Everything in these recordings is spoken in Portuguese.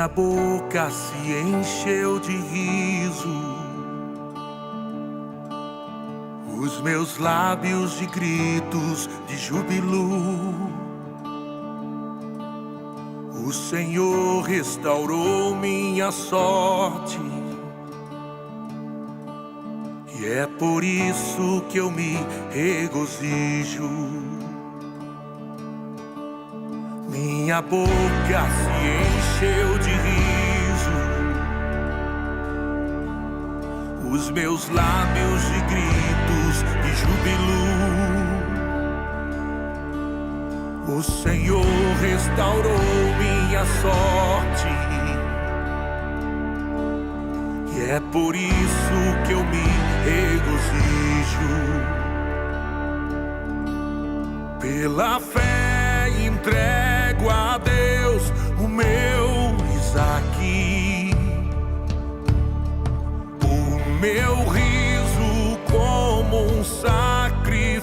Minha boca se encheu de riso, os meus lábios de gritos de júbilo. O Senhor restaurou minha sorte, e é por isso que eu me regozijo. Minha boca se encheu de riso, os meus lábios de gritos de júbilo. O Senhor restaurou minha sorte, e é por isso que eu me regozijo. Pela fé entrego a Deus o meu Isaque, o meu riso como um sacrifício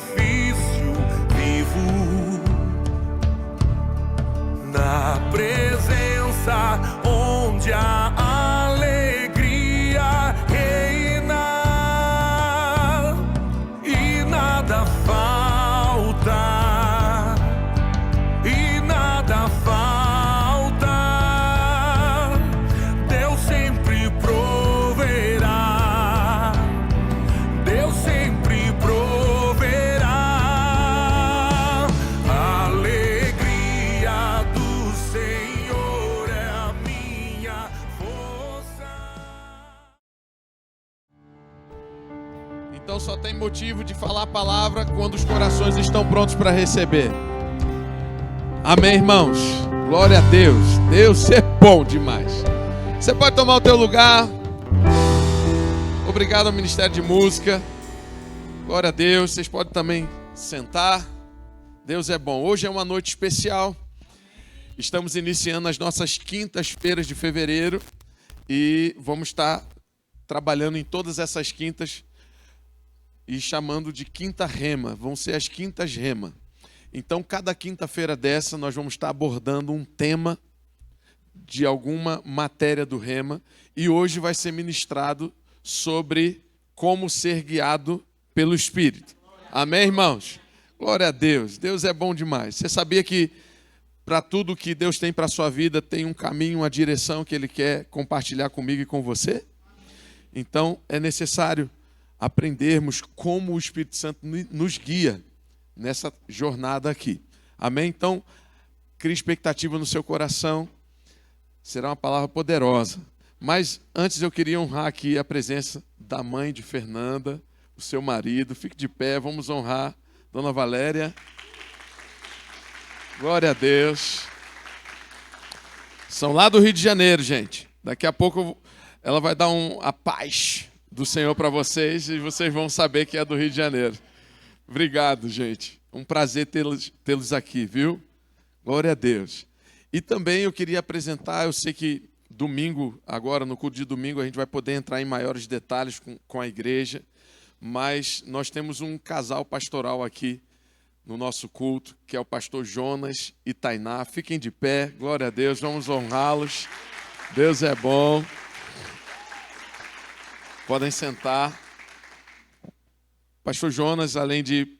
vivo, na presença onde a alegria reina e nada falta. Então só tem motivo de falar a palavra quando os corações estão prontos para receber. Amém, irmãos? Glória a Deus. Deus é bom demais. Você pode tomar o teu lugar. Obrigado ao Ministério de Música. Glória a Deus. Vocês podem também sentar. Deus é bom. Hoje é uma noite especial. Estamos iniciando as nossas quintas-feiras de fevereiro e vamos estar trabalhando em todas essas quintas e chamando de quinta rema. Vão ser as quintas rema. Então, cada quinta-feira dessa, nós vamos estar abordando um tema de alguma matéria do rema. E hoje vai ser ministrado sobre como ser guiado pelo Espírito. Amém, irmãos? Glória a Deus. Deus é bom demais. Você sabia que para tudo que Deus tem para a sua vida, tem um caminho, uma direção que Ele quer compartilhar comigo e com você? Então, é necessário aprendermos como o Espírito Santo nos guia nessa jornada aqui. Amém? Então, crie expectativa no seu coração. Será uma palavra poderosa. Mas antes eu queria honrar aqui a presença da mãe de Fernanda, o seu marido. Fique de pé, vamos honrar Dona Valéria. Glória a Deus. São lá do Rio de Janeiro, gente. Daqui a pouco ela vai dar a paz do Senhor para vocês e vocês vão saber que é do Rio de Janeiro. Obrigado, gente. Um prazer tê-los aqui, viu? Glória a Deus. E também eu queria apresentar, eu sei que domingo, agora no culto de domingo, a gente vai poder entrar em maiores detalhes com a igreja, mas nós temos um casal pastoral aqui no nosso culto, que é o pastor Jonas e Tainá. Fiquem de pé, glória a Deus, vamos honrá-los. Deus é bom. Podem sentar. Pastor Jonas, além de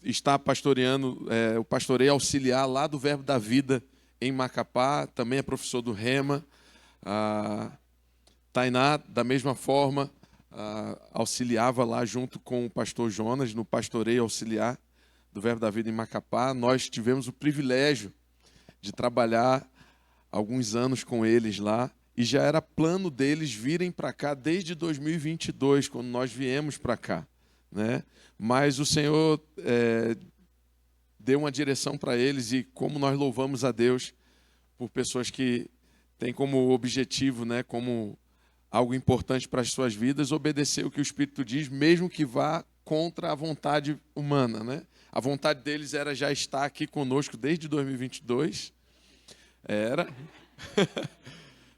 estar pastoreando, o pastoreio auxiliar lá do Verbo da Vida em Macapá, também é professor do Rema. Tainá, da mesma forma, auxiliava lá junto com o pastor Jonas no pastoreio auxiliar do Verbo da Vida em Macapá. Nós tivemos o privilégio de trabalhar alguns anos com eles lá. E já era plano deles virem para cá desde 2022, quando nós viemos para cá, né? Mas o Senhor deu uma direção para eles e como nós louvamos a Deus por pessoas que têm como objetivo, né, como algo importante para as suas vidas, obedecer o que o Espírito diz, mesmo que vá contra a vontade humana, né? A vontade deles era já estar aqui conosco desde 2022. Era...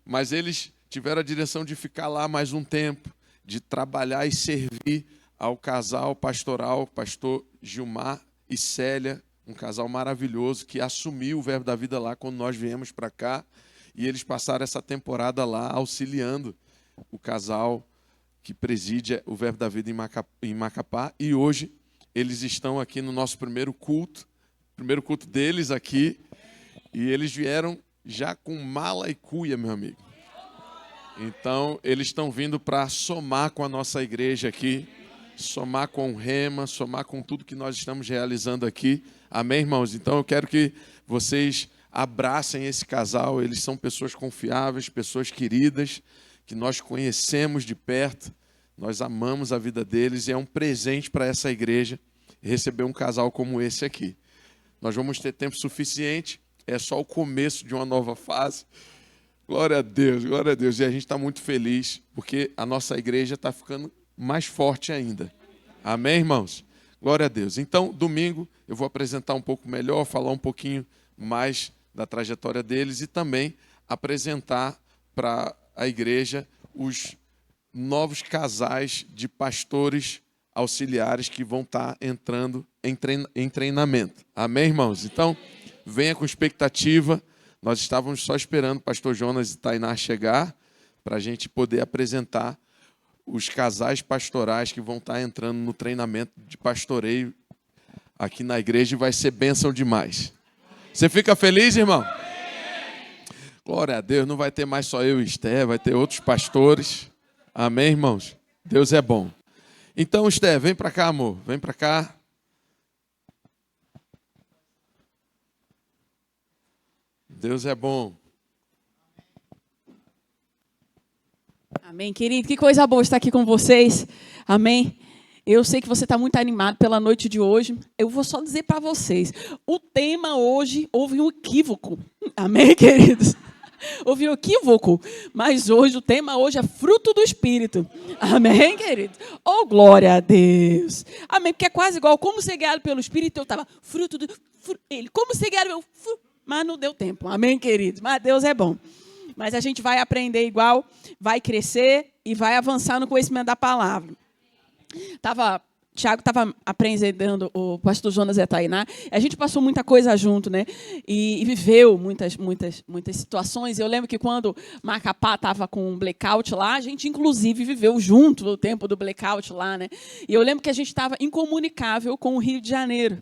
Mas eles tiveram a direção de ficar lá mais um tempo, de trabalhar e servir ao casal pastoral, pastor Gilmar e Célia, um casal maravilhoso que assumiu o Verbo da Vida lá quando nós viemos para cá. e eles passaram essa temporada lá auxiliando o casal que preside o Verbo da Vida em Macapá, e hoje eles estão aqui no nosso primeiro culto deles aqui, e eles vieram já com mala e cuia, meu amigo. Então, eles estão vindo para somar com a nossa igreja aqui, somar com o Rema, somar com tudo que nós estamos realizando aqui. Amém, irmãos? Então, eu quero que vocês abracem esse casal. Eles são pessoas confiáveis, pessoas queridas, que nós conhecemos de perto. Nós amamos a vida deles e é um presente para essa igreja receber um casal como esse aqui. Nós vamos ter tempo suficiente, é só o começo de uma nova fase. Glória a Deus, glória a Deus. E a gente está muito feliz, porque a nossa igreja está ficando mais forte ainda. Amém, irmãos? Glória a Deus. Então, domingo, eu vou apresentar um pouco melhor, falar um pouquinho mais da trajetória deles e também apresentar para a igreja os novos casais de pastores auxiliares que vão estar entrando em treinamento. Amém, irmãos? Então, venha com expectativa. Nós estávamos só esperando o pastor Jonas e Tainá chegar para a gente poder apresentar os casais pastorais que vão estar entrando no treinamento de pastoreio aqui na igreja e vai ser bênção demais. Você fica feliz, irmão? Glória a Deus, não vai ter mais só eu e Esther, vai ter outros pastores. Amém, irmãos? Deus é bom. Então, Esther, vem para cá, amor, vem para cá. Deus é bom. Amém, querido. Que coisa boa estar aqui com vocês. Amém. Eu sei que você está muito animado pela noite de hoje. Eu vou só dizer para vocês. O tema hoje, houve um equívoco. Amém, queridos? Houve um equívoco. Mas hoje, o tema hoje é fruto do Espírito. Amém, querido? Oh, glória a Deus. Amém, porque é quase igual. Como ser guiado pelo Espírito, eu estava fruto do... Ele, como ser guiado pelo... Mas não deu tempo. Amém, queridos? Mas Deus é bom. Mas a gente vai aprender igual, vai crescer e vai avançar no conhecimento da palavra. Tiago estava apresentando o pastor Jonas e a Tainá. A gente passou muita coisa junto, né? E viveu muitas situações. Eu lembro que quando Macapá estava com um blackout lá, a gente, inclusive, viveu junto o tempo do blackout lá, né? E eu lembro que a gente estava incomunicável com o Rio de Janeiro.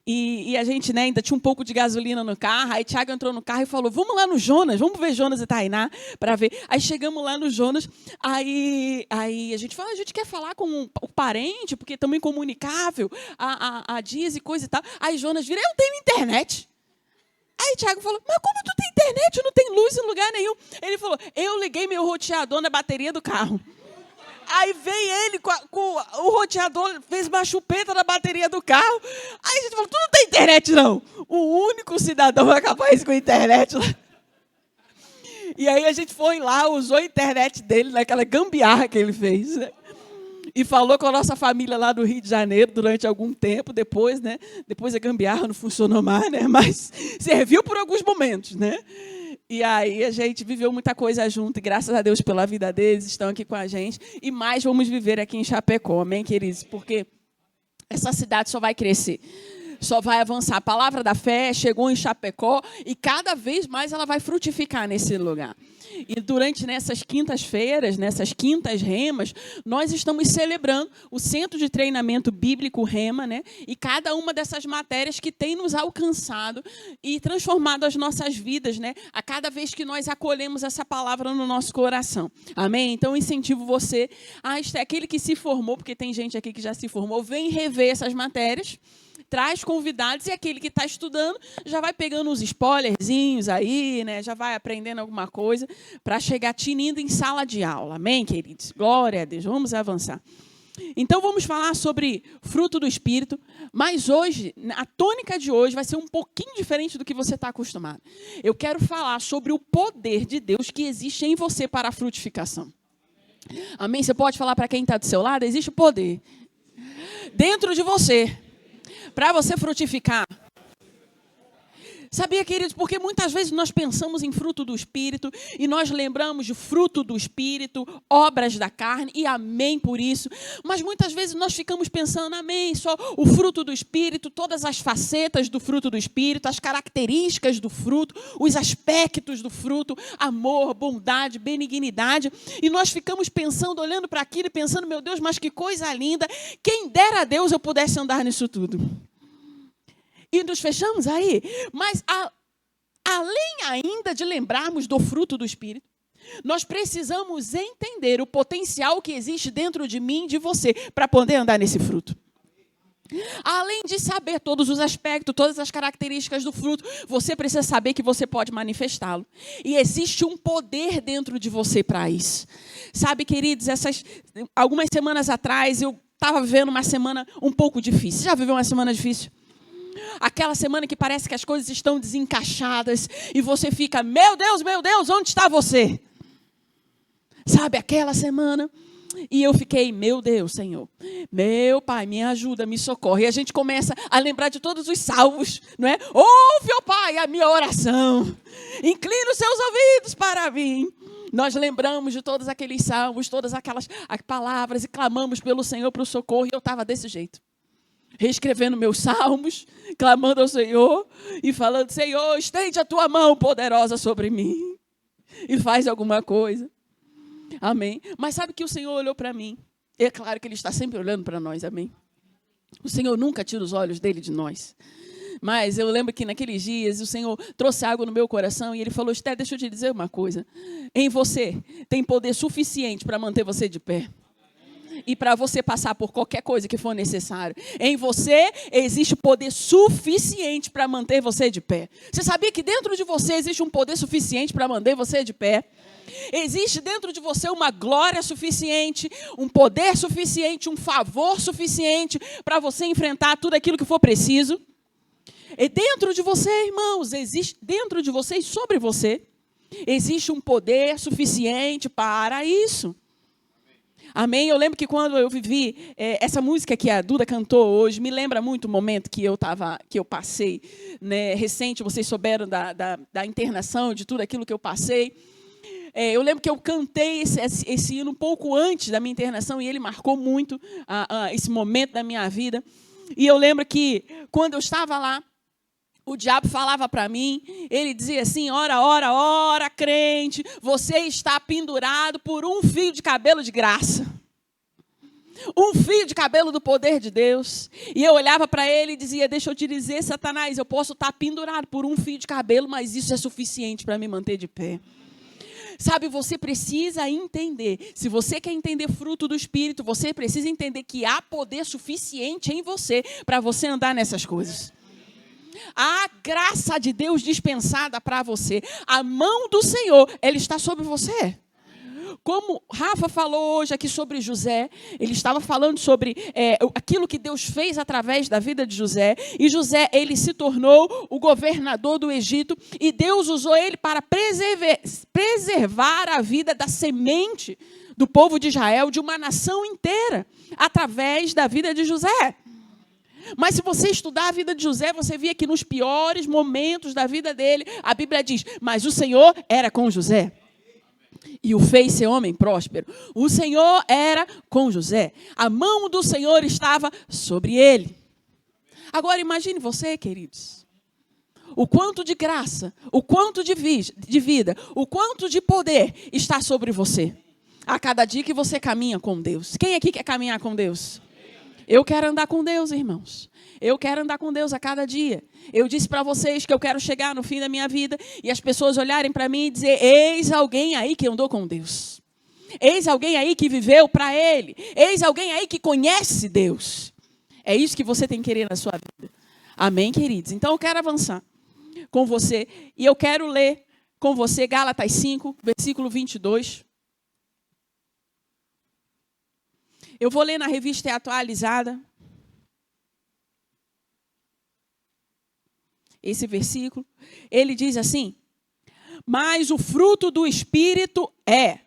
E a gente, né, ainda tinha um pouco de gasolina no carro. Aí Tiago entrou no carro e falou, vamos lá no Jonas, vamos ver Jonas e Tainá para ver. Aí chegamos lá no Jonas, aí a gente falou, a gente quer falar com o parente, porque estamos incomunicável, há dias e coisa e tal. Aí Jonas vira, eu não tenho internet. Aí Tiago falou, mas como tu tem internet? Não tem luz em lugar nenhum. Ele falou, eu liguei meu roteador na bateria do carro. Aí veio ele com o roteador, fez uma chupeta na bateria do carro. Aí a gente falou, tu não tem internet, não. O único cidadão é capaz com internet lá. E aí a gente foi lá, usou a internet dele, naquela gambiarra que ele fez, né? E falou com a nossa família lá do Rio de Janeiro durante algum tempo, depois, né? Depois a gambiarra não funcionou mais, né? Mas serviu por alguns momentos, né? E aí a gente viveu muita coisa junto, e graças a Deus pela vida deles, estão aqui com a gente. E mais vamos viver aqui em Chapecó, amém, queridos? Porque essa cidade só vai crescer, só vai avançar. A palavra da fé chegou em Chapecó e cada vez mais ela vai frutificar nesse lugar. E durante nessas quintas-feiras, nessas quintas remas, nós estamos celebrando o Centro de Treinamento Bíblico Rema, né? E cada uma dessas matérias que tem nos alcançado e transformado as nossas vidas, né? A cada vez que nós acolhemos essa palavra no nosso coração. Amém? Então, eu incentivo você, aquele que se formou, porque tem gente aqui que já se formou, vem rever essas matérias. Traz convidados e aquele que está estudando já vai pegando uns spoilerzinhos aí, né? Já vai aprendendo alguma coisa para chegar tinindo em sala de aula. Amém, queridos? Glória a Deus. Vamos avançar. Então, vamos falar sobre fruto do Espírito, mas hoje, a tônica de hoje vai ser um pouquinho diferente do que você está acostumado. Eu quero falar sobre o poder de Deus que existe em você para a frutificação. Amém? Você pode falar para quem está do seu lado? Existe o poder dentro de você. Para você frutificar. Sabia, queridos, porque muitas vezes nós pensamos em fruto do Espírito e nós lembramos de fruto do Espírito, obras da carne, e amém por isso. Mas muitas vezes nós ficamos pensando, amém, só o fruto do Espírito, todas as facetas do fruto do Espírito, as características do fruto, os aspectos do fruto, amor, bondade, benignidade. E nós ficamos pensando, olhando para aquilo e pensando, meu Deus, mas que coisa linda, quem dera a Deus eu pudesse andar nisso tudo. E nos fechamos aí. Mas, além ainda de lembrarmos do fruto do Espírito, nós precisamos entender o potencial que existe dentro de mim e de você para poder andar nesse fruto. Além de saber todos os aspectos, todas as características do fruto, você precisa saber que você pode manifestá-lo. E existe um poder dentro de você para isso. Sabe, queridos, algumas semanas atrás eu estava vivendo uma semana um pouco difícil. Você já viveu uma semana difícil? Aquela semana que parece que as coisas estão desencaixadas e você fica, meu Deus, onde está você? Sabe, aquela semana. E eu fiquei, meu Deus, Senhor, meu Pai, me ajuda, me socorre. E a gente começa a lembrar de todos os salvos, não é? Ouve, ó Pai, a minha oração. Inclina os seus ouvidos para mim. Nós lembramos de todos aqueles salmos, todas aquelas palavras e clamamos pelo Senhor para o socorro. E eu estava desse jeito. Reescrevendo meus salmos, clamando ao Senhor e falando, Senhor, estende a tua mão poderosa sobre mim e faz alguma coisa. Amém. Mas sabe que o Senhor olhou para mim. É claro que Ele está sempre olhando para nós, amém. O Senhor nunca tira os olhos dele de nós. Mas eu lembro que naqueles dias o Senhor trouxe água no meu coração e Ele falou, Esté, deixa eu te dizer uma coisa. Em você tem poder suficiente para manter você de pé. E para você passar por qualquer coisa que for necessário. Em você existe poder suficiente para manter você de pé. Você sabia que dentro de você existe um poder suficiente para manter você de pé? Existe dentro de você uma glória suficiente, um poder suficiente, um favor suficiente para você enfrentar tudo aquilo que for preciso? E dentro de você, irmãos, existe dentro de você e sobre você, existe um poder suficiente para isso. Amém? Eu lembro que quando eu vivi essa música que a Duda cantou hoje, me lembra muito o momento que eu passei, né, recente, vocês souberam da internação, de tudo aquilo que eu passei. Eu lembro que eu cantei esse hino um pouco antes da minha internação e ele marcou muito esse momento da minha vida. E eu lembro que quando eu estava lá, o diabo falava para mim, ele dizia assim, ora, crente, você está pendurado por um fio de cabelo de graça. Um fio de cabelo do poder de Deus. E eu olhava para ele e dizia, deixa eu te dizer, Satanás, eu posso estar pendurado por um fio de cabelo, mas isso é suficiente para me manter de pé. Sabe, você precisa entender, se você quer entender fruto do Espírito, você precisa entender que há poder suficiente em você para você andar nessas coisas. A graça de Deus dispensada para você. A mão do Senhor, Ele está sobre você. Como Rafa falou hoje aqui sobre José, ele estava falando sobre aquilo que Deus fez através da vida de José. E José, ele se tornou o governador do Egito. E Deus usou ele para preservar a vida da semente do povo de Israel, de uma nação inteira, através da vida de José. Mas se você estudar a vida de José, você via que nos piores momentos da vida dele, a Bíblia diz, mas o Senhor era com José. E o fez ser homem próspero. O Senhor era com José. A mão do Senhor estava sobre ele. Agora imagine você, queridos. O quanto de graça, o quanto de vida, o quanto de poder está sobre você. A cada dia que você caminha com Deus. Quem aqui quer caminhar com Deus? Eu quero andar com Deus, irmãos. Eu quero andar com Deus a cada dia. Eu disse para vocês que eu quero chegar no fim da minha vida e as pessoas olharem para mim e dizer, eis alguém aí que andou com Deus. Eis alguém aí que viveu para Ele. Eis alguém aí que conhece Deus. É isso que você tem que querer na sua vida. Amém, queridos? Então eu quero avançar com você e eu quero ler com você Gálatas 5, versículo 22. Eu vou ler na revista atualizada. Esse versículo, ele diz assim, mas o fruto do Espírito é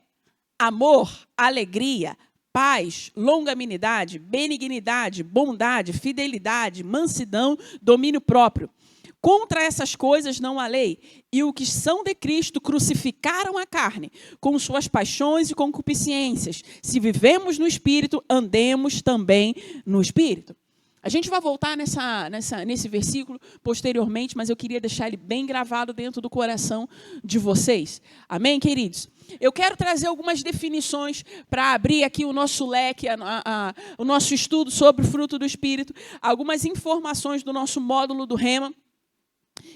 amor, alegria, paz, longanimidade, benignidade, bondade, fidelidade, mansidão, domínio próprio. Contra essas coisas não há lei. E os que são de Cristo crucificaram a carne, com suas paixões e concupiscências. Se vivemos no Espírito, andemos também no Espírito. A gente vai voltar nesse versículo posteriormente, mas eu queria deixar ele bem gravado dentro do coração de vocês. Amém, queridos? Eu quero trazer algumas definições para abrir aqui o nosso leque, o nosso estudo sobre o fruto do Espírito, algumas informações do nosso módulo do Rema.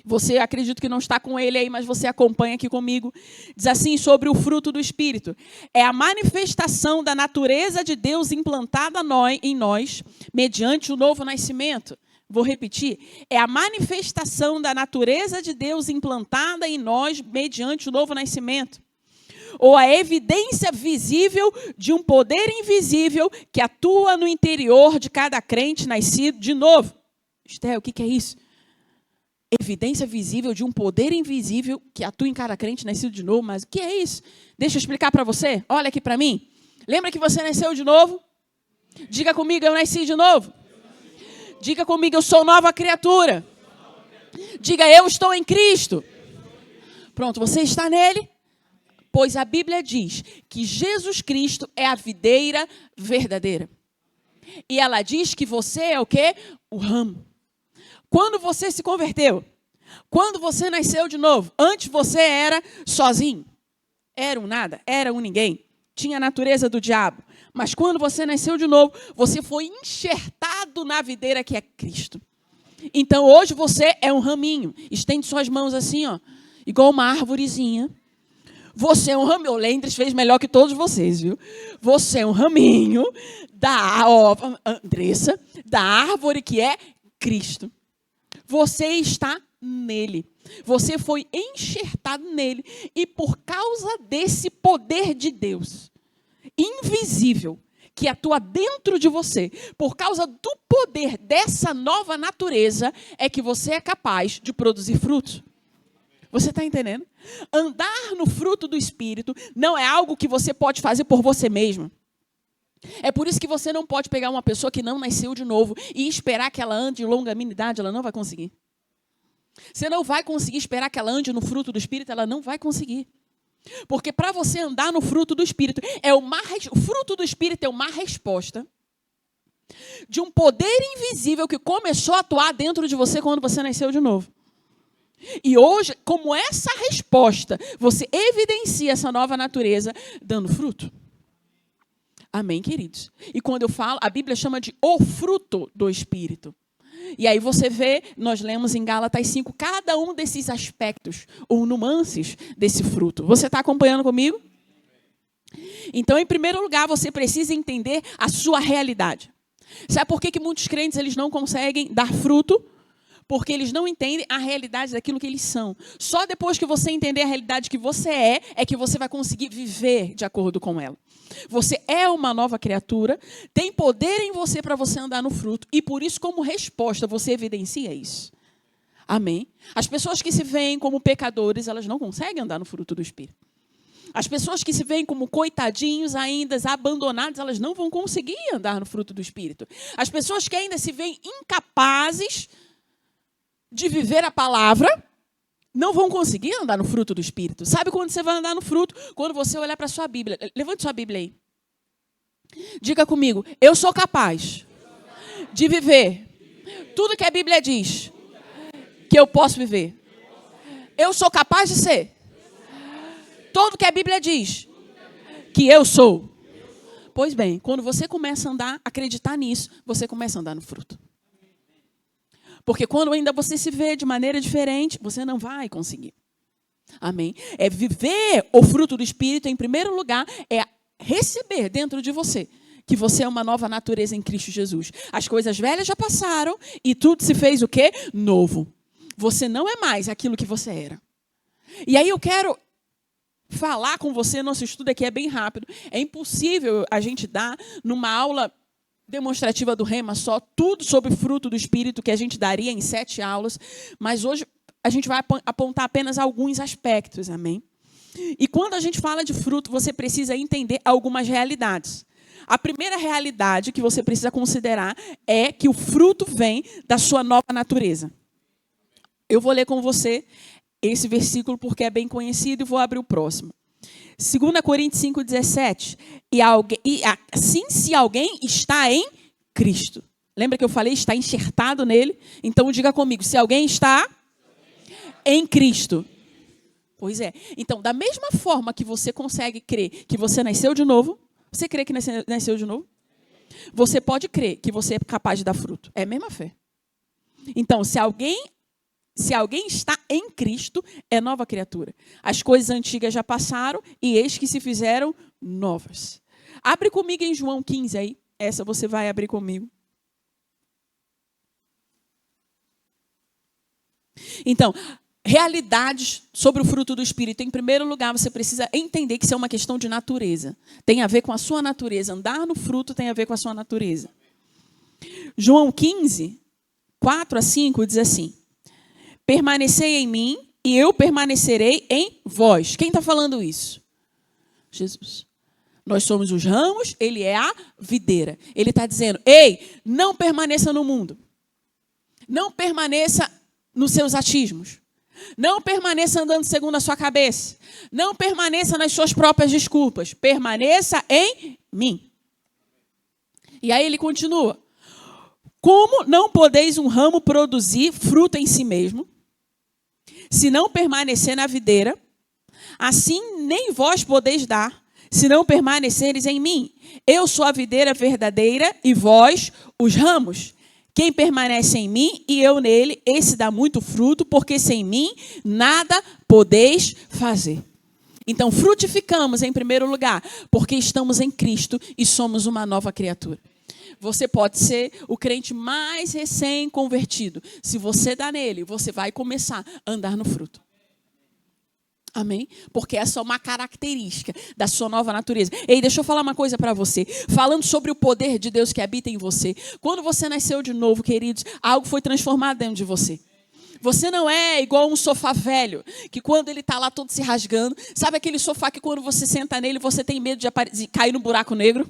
Você, acredito que não está com ele aí, mas você acompanha aqui comigo. Diz assim sobre o fruto do Espírito. É a manifestação da natureza de Deus implantada em nós, mediante o novo nascimento. Vou repetir. É a manifestação da natureza de Deus implantada em nós, mediante o novo nascimento. Ou a evidência visível de um poder invisível que atua no interior de cada crente nascido de novo. Esté, o que é isso? Evidência visível de um poder invisível que atua em cada crente nascido de novo. Mas o que é isso? Deixa eu explicar para você. Olha aqui para mim. Lembra que você nasceu de novo? Diga comigo, eu nasci de novo. Diga comigo, eu sou nova criatura. Diga, eu estou em Cristo. Pronto, você está nele? Pois a Bíblia diz que Jesus Cristo é a videira verdadeira. E ela diz que você é o quê? O ramo. Quando você se converteu, quando você nasceu de novo, antes você era sozinho, era um nada, era um ninguém, tinha a natureza do diabo. Mas quando você nasceu de novo, você foi enxertado na videira que é Cristo. Então hoje você é um raminho, estende suas mãos assim, ó, igual uma árvorezinha. Você é um raminho, o Lendres fez melhor que todos vocês, viu? Você é um raminho Andressa, da árvore que é Cristo. Você está nele. Você foi enxertado nele. E por causa desse poder de Deus, invisível, que atua dentro de você, por causa do poder dessa nova natureza, é que você é capaz de produzir frutos. Você está entendendo? Andar no fruto do Espírito não é algo que você pode fazer por você mesmo. É por isso que você não pode pegar uma pessoa que não nasceu de novo e esperar que ela ande em longanimidade, ela não vai conseguir. Você não vai conseguir esperar que ela ande no fruto do Espírito, ela não vai conseguir. Porque para você andar no fruto do Espírito, o fruto do Espírito é uma resposta de um poder invisível que começou a atuar dentro de você quando você nasceu de novo. E hoje, como essa resposta, você evidencia essa nova natureza dando fruto. Amém, queridos? E quando eu falo, a Bíblia chama de o fruto do Espírito. E aí você vê, nós lemos em Gálatas 5, cada um desses aspectos, ou nuances desse fruto. Você está acompanhando comigo? Então, em primeiro lugar, você precisa entender a sua realidade. Sabe por que muitos crentes eles não conseguem dar fruto? Porque eles não entendem a realidade daquilo que eles são. Só depois que você entender a realidade que você é que você vai conseguir viver de acordo com ela. Você é uma nova criatura, tem poder em você para você andar no fruto, e por isso, como resposta, você evidencia isso. Amém? As pessoas que se veem como pecadores, elas não conseguem andar no fruto do Espírito. As pessoas que se veem como coitadinhos ainda, abandonados, elas não vão conseguir andar no fruto do Espírito. As pessoas que ainda se veem incapazes de viver a palavra, não vão conseguir andar no fruto do Espírito. Sabe quando você vai andar no fruto? Quando você olhar para a sua Bíblia. Levante sua Bíblia aí. Diga comigo, eu sou capaz de viver tudo que a Bíblia diz que eu posso viver. Eu sou capaz de ser tudo que a Bíblia diz que eu sou. Pois bem, quando você começa a andar, acreditar nisso, você começa a andar no fruto. Porque quando ainda você se vê de maneira diferente, você não vai conseguir. Amém? É viver o fruto do Espírito, em primeiro lugar, é receber dentro de você que você é uma nova natureza em Cristo Jesus. As coisas velhas já passaram e tudo se fez o quê? Novo. Você não é mais aquilo que você era. E aí eu quero falar com você, nosso estudo aqui é bem rápido. É impossível a gente dar numa aula demonstrativa do Rema só tudo sobre fruto do Espírito que a gente daria em 7 aulas, mas hoje a gente vai apontar apenas alguns aspectos, amém? E quando a gente fala de fruto, você precisa entender algumas realidades. A primeira realidade que você precisa considerar é que o fruto vem da sua nova natureza. Eu vou ler com você esse versículo porque é bem conhecido e vou abrir o próximo. 2 Coríntios 5,17. Assim, se alguém está em Cristo. Lembra que eu falei, está enxertado nele? Então diga comigo, se alguém está em Cristo. Pois é. Então, da mesma forma que você consegue crer que você nasceu de novo, você crê que nasceu de novo? Você pode crer que você é capaz de dar fruto. É a mesma fé. Então, se alguém está em Cristo, é nova criatura. As coisas antigas já passaram e eis que se fizeram novas. Abre comigo em João 15 aí. Essa você vai abrir comigo. Então, realidades sobre o fruto do Espírito. Em primeiro lugar, você precisa entender que isso é uma questão de natureza. Tem a ver com a sua natureza. Andar no fruto tem a ver com a sua natureza. João 15, 4 a 5, diz assim: permanecei em mim e eu permanecerei em vós. Quem está falando isso? Jesus. Nós somos os ramos, ele é a videira. Ele está dizendo, ei, não permaneça no mundo. Não permaneça nos seus achismos. Não permaneça andando segundo a sua cabeça. Não permaneça nas suas próprias desculpas. Permaneça em mim. E aí ele continua. Como não podeis um ramo produzir fruto em si mesmo, se não permanecer na videira, assim nem vós podeis dar, se não permaneceres em mim. Eu sou a videira verdadeira e vós os ramos. Quem permanece em mim e eu nele, esse dá muito fruto, porque sem mim nada podeis fazer. Então, frutificamos em primeiro lugar, porque estamos em Cristo e somos uma nova criatura. Você pode ser o crente mais recém-convertido. Se você dá nele, você vai começar a andar no fruto. Amém? Porque essa é uma característica da sua nova natureza. Ei, deixa eu falar uma coisa para você. Falando sobre o poder de Deus que habita em você. Quando você nasceu de novo, queridos, algo foi transformado dentro de você. Você não é igual um sofá velho, que quando ele está lá todo se rasgando, sabe aquele sofá que quando você senta nele, você tem medo de cair no buraco negro?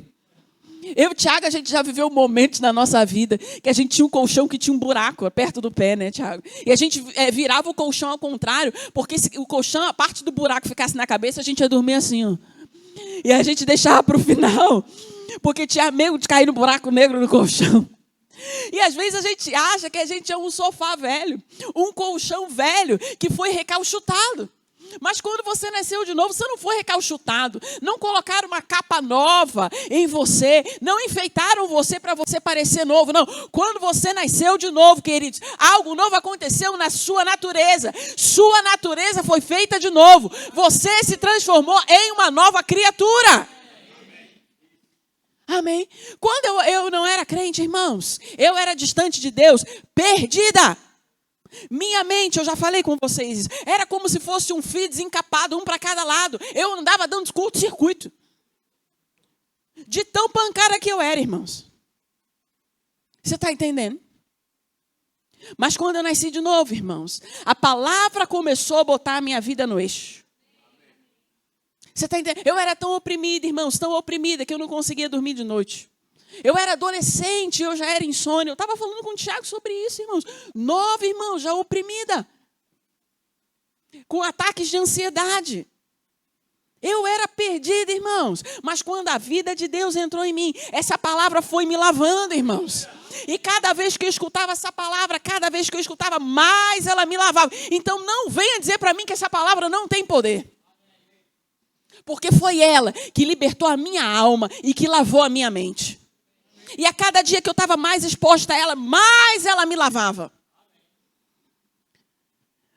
Eu e o Thiago, a gente já viveu momentos na nossa vida que a gente tinha um colchão que tinha um buraco perto do pé, né, Thiago? E a gente virava o colchão ao contrário, porque se o colchão, a parte do buraco ficasse na cabeça, a gente ia dormir assim, ó. E a gente deixava para o final, porque tinha medo de cair no buraco negro no colchão. E às vezes a gente acha que a gente é um sofá velho, um colchão velho que foi recalchutado. Mas quando você nasceu de novo, você não foi recalchutado. Não colocaram uma capa nova em você. Não enfeitaram você para você parecer novo. Não. Quando você nasceu de novo, queridos, algo novo aconteceu na sua natureza. Sua natureza foi feita de novo. Você se transformou em uma nova criatura. Amém? Quando eu não era crente, irmãos, eu era distante de Deus, perdida. Minha mente, eu já falei com vocês, era como se fosse um fio desencapado, um para cada lado. Eu andava dando curto-circuito. De tão pancada que eu era, irmãos. Você está entendendo? Mas quando eu nasci de novo, irmãos, a palavra começou a botar a minha vida no eixo. Você está entendendo? Eu era tão oprimida, irmãos, tão oprimida que eu não conseguia dormir de noite. Eu era adolescente, eu já era insônia. Eu estava falando com o Thiago sobre isso, irmãos. 9 irmãos, já oprimida. Com ataques de ansiedade. Eu era perdida, irmãos. Mas quando a vida de Deus entrou em mim, essa palavra foi me lavando, irmãos. E cada vez que eu escutava essa palavra, cada vez que eu escutava, mais ela me lavava. Então não venha dizer para mim que essa palavra não tem poder. Porque foi ela que libertou a minha alma e que lavou a minha mente. E a cada dia que eu estava mais exposta a ela, mais ela me lavava.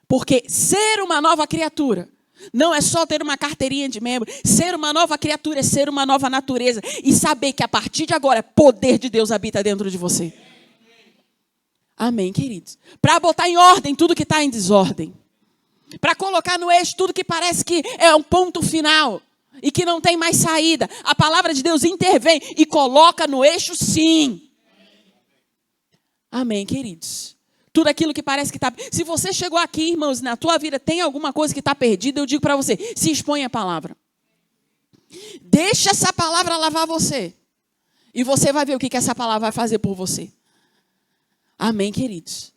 Porque ser uma nova criatura não é só ter uma carteirinha de membro. Ser uma nova criatura é ser uma nova natureza. E saber que a partir de agora, poder de Deus habita dentro de você. Amém, queridos? Para botar em ordem tudo que está em desordem. Para colocar no eixo tudo que parece que é um ponto final. E que não tem mais saída. A palavra de Deus intervém e coloca no eixo sim. Amém, queridos. Tudo aquilo que parece que está... Se você chegou aqui, irmãos, na tua vida tem alguma coisa que está perdida, eu digo para você, se expõe à palavra. Deixa essa palavra lavar você. E você vai ver o que essa palavra vai fazer por você. Amém, queridos.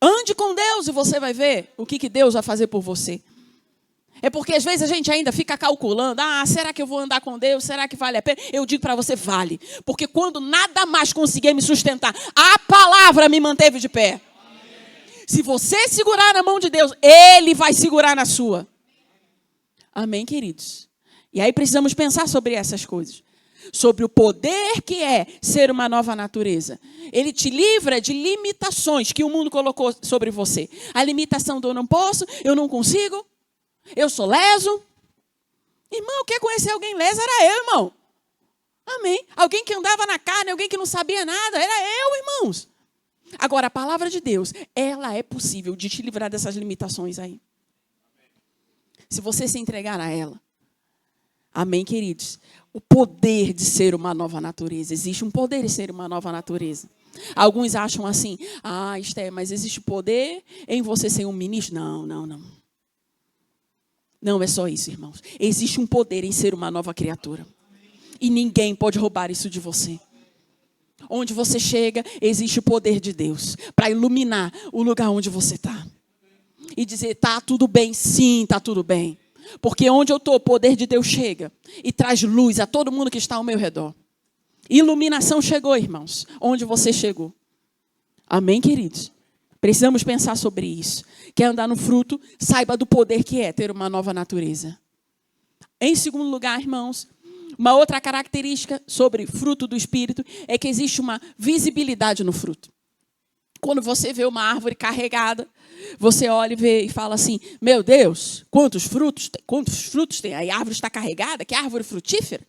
Ande com Deus e você vai ver o que Deus vai fazer por você. É porque às vezes a gente ainda fica calculando, será que eu vou andar com Deus? Será que vale a pena? Eu digo para você, vale. Porque quando nada mais conseguir me sustentar, a palavra me manteve de pé. Se você segurar na mão de Deus, Ele vai segurar na sua. Amém, queridos? E aí precisamos pensar sobre essas coisas. Sobre o poder que é ser uma nova natureza. Ele te livra de limitações que o mundo colocou sobre você. A limitação do eu não posso, eu não consigo, eu sou leso. Irmão, quer conhecer alguém leso? Era eu, irmão. Amém? Alguém que andava na carne, alguém que não sabia nada, era eu, irmãos. Agora, a palavra de Deus, ela é possível de te livrar dessas limitações aí. Se você se entregar a ela. Amém, queridos? O poder de ser uma nova natureza. Existe um poder de ser uma nova natureza. Alguns acham assim, Esté, mas existe poder em você ser um ministro? Não. Não é só isso, irmãos. Existe um poder em ser uma nova criatura. E ninguém pode roubar isso de você. Onde você chega, existe o poder de Deus para iluminar o lugar onde você está. E dizer, tá tudo bem, sim, tá tudo bem. Porque onde eu estou, o poder de Deus chega e traz luz a todo mundo que está ao meu redor. Iluminação chegou, irmãos, onde você chegou. Amém, queridos? Precisamos pensar sobre isso. Quer andar no fruto, saiba do poder que é ter uma nova natureza. Em segundo lugar, irmãos, uma outra característica sobre fruto do Espírito é que existe uma visibilidade no fruto. Quando você vê uma árvore carregada, você olha e vê e fala assim, meu Deus, quantos frutos tem? A árvore está carregada, que árvore frutífera?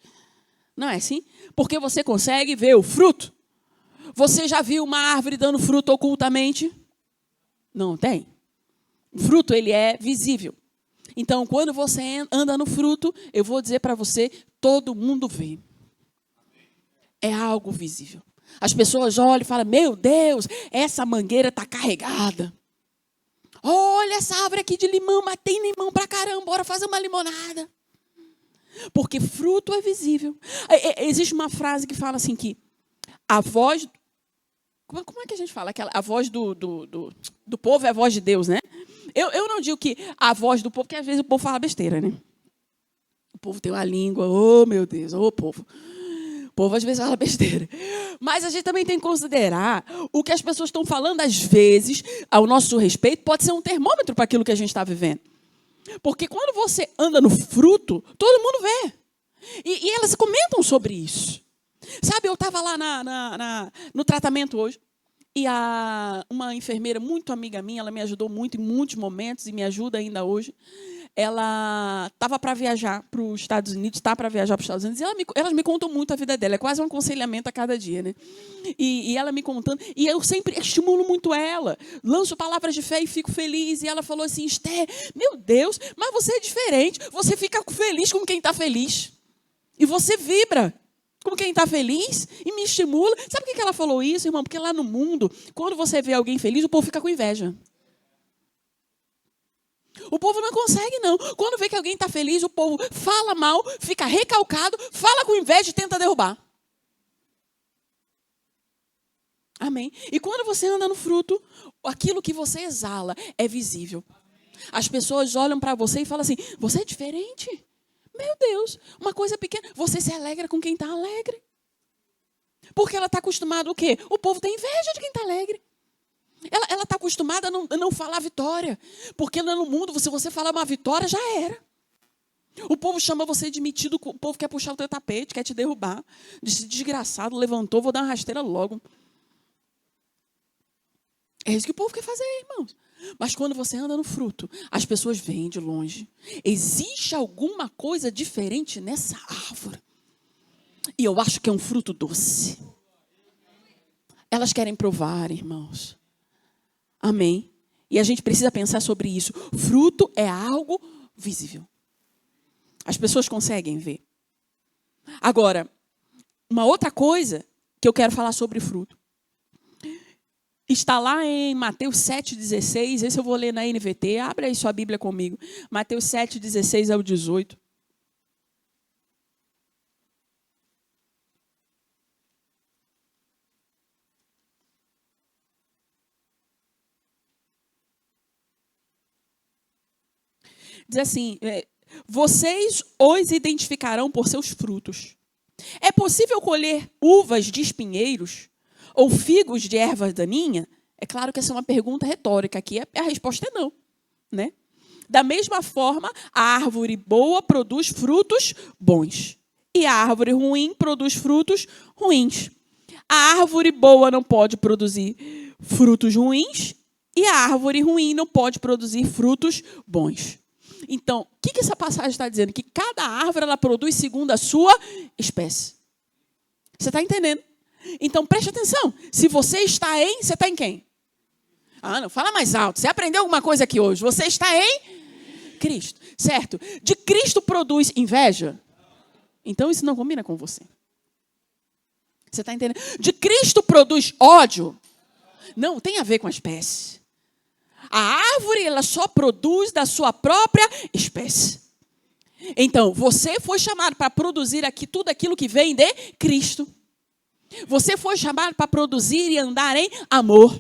Não é assim? Porque você consegue ver o fruto. Você já viu uma árvore dando fruto ocultamente? Não tem. O fruto, ele é visível. Então, quando você anda no fruto, eu vou dizer para você, todo mundo vê. É algo visível. As pessoas olham e falam, meu Deus, essa mangueira está carregada. Olha essa árvore aqui de limão, mas tem limão pra caramba, bora fazer uma limonada. Porque fruto é visível. Existe uma frase que fala assim que a voz... Como é que a gente fala? A voz do povo é a voz de Deus, né? Eu não digo que a voz do povo, porque às vezes o povo fala besteira, né? O povo tem uma língua, meu Deus, povo. O povo às vezes fala besteira. Mas a gente também tem que considerar o que as pessoas estão falando, às vezes, ao nosso respeito, pode ser um termômetro para aquilo que a gente está vivendo. Porque quando você anda no fruto, todo mundo vê. E elas comentam sobre isso. Sabe, eu estava lá no tratamento hoje, e uma enfermeira muito amiga minha, ela me ajudou muito em muitos momentos, e me ajuda ainda hoje. Ela estava para viajar para os Estados Unidos, está para viajar para os Estados Unidos, e elas me contam muito a vida dela, é quase um aconselhamento a cada dia, né? E ela me contando, e eu sempre estimulo muito ela, lanço palavras de fé e fico feliz, e ela falou assim, Esté, meu Deus, mas você é diferente, você fica feliz com quem está feliz, e você vibra com quem está feliz, e me estimula. Sabe por que ela falou isso, irmão? Porque lá no mundo, quando você vê alguém feliz, o povo fica com inveja. O povo não consegue, não. Quando vê que alguém está feliz, o povo fala mal, fica recalcado, fala com inveja e tenta derrubar. Amém? E quando você anda no fruto, aquilo que você exala é visível. As pessoas olham para você e falam assim, você é diferente? Meu Deus, uma coisa pequena. Você se alegra com quem está alegre. Porque ela está acostumada o quê? O povo tem inveja de quem está alegre. Ela está acostumada a não falar vitória. Porque lá no mundo, se você falar uma vitória, já era. O povo chama você de metido, o povo quer puxar o teu tapete, quer te derrubar. Desgraçado, levantou, vou dar uma rasteira logo. É isso que o povo quer fazer, irmãos. Mas quando você anda no fruto, as pessoas veem de longe. Existe alguma coisa diferente nessa árvore. E eu acho que é um fruto doce. Elas querem provar, irmãos. Amém? E a gente precisa pensar sobre isso. Fruto é algo visível. As pessoas conseguem ver. Agora, uma outra coisa que eu quero falar sobre fruto. Está lá em Mateus 7,16. Esse eu vou ler na NVT. Abre aí sua Bíblia comigo. Mateus 7,16 ao 18. Diz assim, vocês os identificarão por seus frutos. É possível colher uvas de espinheiros ou figos de ervas daninhas? É claro que essa é uma pergunta retórica. Aqui a resposta é não, né? Da mesma forma, a árvore boa produz frutos bons. E a árvore ruim produz frutos ruins. A árvore boa não pode produzir frutos ruins e a árvore ruim não pode produzir frutos bons. Então, o que essa passagem está dizendo? Que cada árvore ela produz segundo a sua espécie. Você está entendendo? Então, preste atenção. Se você está em quem? Ah, não, fala mais alto. Você aprendeu alguma coisa aqui hoje? Você está em Cristo, certo? De Cristo produz inveja? Então, isso não combina com você. Você está entendendo? De Cristo produz ódio? Não, tem a ver com a espécie. A árvore, ela só produz da sua própria espécie. Então, você foi chamado para produzir aqui tudo aquilo que vem de Cristo. Você foi chamado para produzir e andar em amor.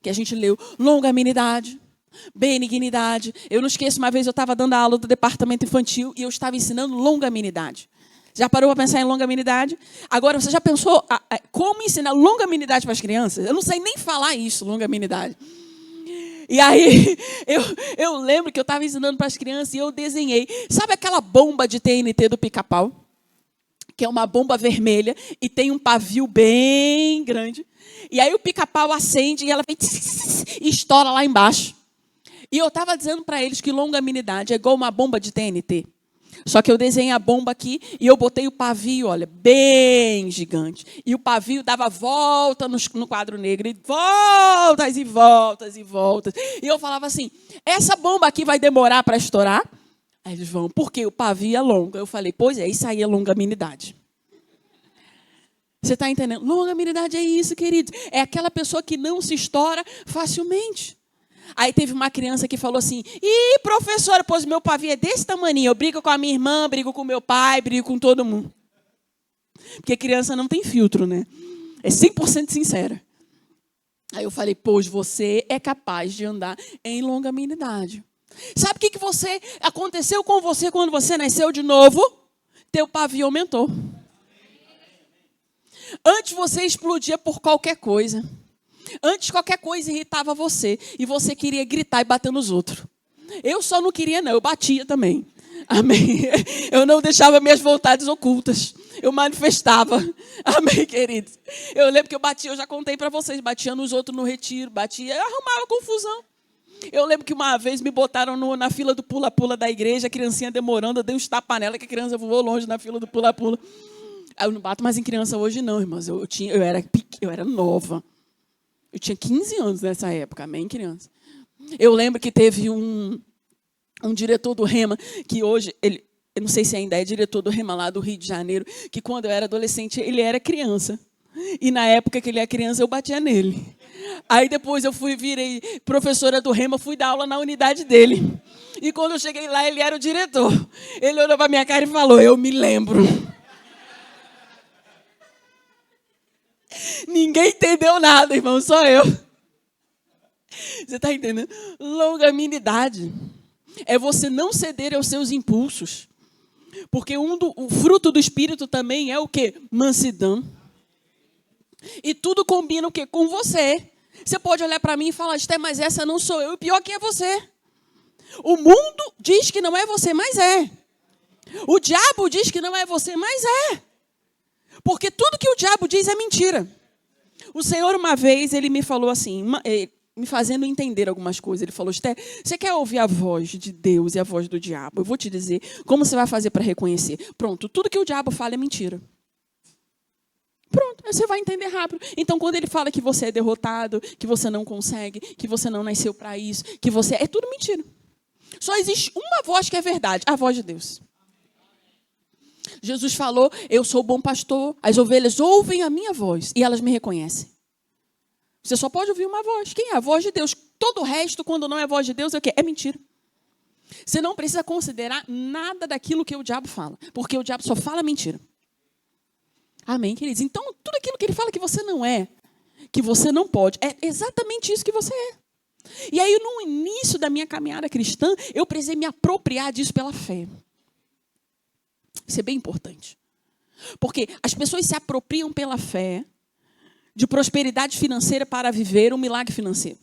Que a gente leu longanimidade, benignidade. Eu não esqueço, uma vez eu estava dando a aula do departamento infantil e eu estava ensinando longanimidade. Já parou para pensar em longanimidade? Agora, você já pensou como ensinar longanimidade para as crianças? Eu não sei nem falar isso, longanimidade. E aí, eu lembro que eu estava ensinando para as crianças e eu desenhei. Sabe aquela bomba de TNT do Pica-Pau? Que é uma bomba vermelha e tem um pavio bem grande. E aí o Pica-Pau acende e ela vem e estoura lá embaixo. E eu estava dizendo para eles que longanimidade é igual uma bomba de TNT. Só que eu desenhei a bomba aqui e eu botei o pavio, olha, bem gigante. E o pavio dava volta no quadro negro. E voltas e voltas e voltas. E eu falava assim, essa bomba aqui vai demorar para estourar? Aí eles vão, porque o pavio é longo. Eu falei, pois é, isso aí é longanimidade. Você está entendendo? Longanimidade é isso, queridos. É aquela pessoa que não se estoura facilmente. Aí teve uma criança que falou assim, ih, professora, pois meu pavio é desse tamanho. Eu brigo com a minha irmã, brigo com meu pai, brigo com todo mundo. Porque criança não tem filtro, né? É 100% sincera. Aí eu falei, pois você é capaz de andar em longanimidade. Sabe o que aconteceu com você quando você nasceu de novo? Teu pavio aumentou. Antes você explodia por qualquer coisa. Antes qualquer coisa irritava você. E você queria gritar e bater nos outros. Eu só não queria não, eu batia também. Amém. Eu não deixava minhas vontades ocultas. Eu manifestava. Amém, queridos. Eu lembro que eu batia, eu já contei para vocês, batia nos outros no retiro, batia, eu arrumava confusão. Eu lembro que uma vez me botaram na fila do pula-pula da igreja, a criancinha demorando, eu dei uns tapas nela, que a criança voou longe na fila do pula-pula. Eu não bato mais em criança hoje não, irmãs. Eu era nova. Eu tinha 15 anos nessa época, amém, criança? Eu lembro que teve um diretor do Rema, que hoje, eu não sei se ainda é diretor do Rema lá do Rio de Janeiro, que quando eu era adolescente, ele era criança. E na época que ele era criança, eu batia nele. Aí depois eu virei professora do Rema, fui dar aula na unidade dele. E quando eu cheguei lá, ele era o diretor. Ele olhou para minha cara e falou, eu me lembro. Ninguém entendeu nada, irmão, só eu. Você está entendendo? Longanimidade é você não ceder aos seus impulsos. Porque o fruto do Espírito também é o quê? Mansidão. E tudo combina o quê? Com você. Você pode olhar para mim e falar, Esté, mas essa não sou eu. E pior que é você. O mundo diz que não é você, mas é. O diabo diz que não é você, mas é. Porque tudo que o diabo diz é mentira. O Senhor, uma vez, ele me falou assim, me fazendo entender algumas coisas. Ele falou, Esté, você quer ouvir a voz de Deus e a voz do diabo? Eu vou te dizer como você vai fazer para reconhecer. Pronto, tudo que o diabo fala é mentira. Pronto, você vai entender rápido. Então, quando ele fala que você é derrotado, que você não consegue, que você não nasceu para isso, que você... É tudo mentira. Só existe uma voz que é verdade, a voz de Deus. Jesus falou, eu sou o bom pastor, as ovelhas ouvem a minha voz e elas me reconhecem. Você só pode ouvir uma voz. Quem é? A voz de Deus. Todo o resto, quando não é a voz de Deus, é o quê? É mentira. Você não precisa considerar nada daquilo que o diabo fala, porque o diabo só fala mentira. Amém, queridos? Então, tudo aquilo que ele fala que você não é, que você não pode, é exatamente isso que você é. E aí, no início da minha caminhada cristã, eu precisei me apropriar disso pela fé. Isso é bem importante. Porque as pessoas se apropriam pela fé de prosperidade financeira para viver um milagre financeiro.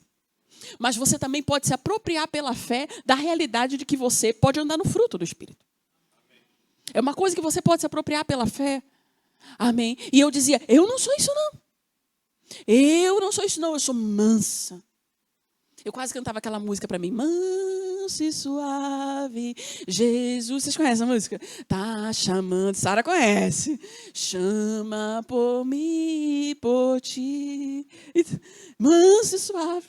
Mas você também pode se apropriar pela fé da realidade de que você pode andar no fruto do Espírito. É uma coisa que você pode se apropriar pela fé. Amém? E eu dizia, eu não sou isso não. Eu não sou isso não, eu sou mansa. Eu quase cantava aquela música para mim. Manso e suave, Jesus. Vocês conhecem a música? Tá chamando, Sara conhece. Chama por mim, por ti. Manso e suave.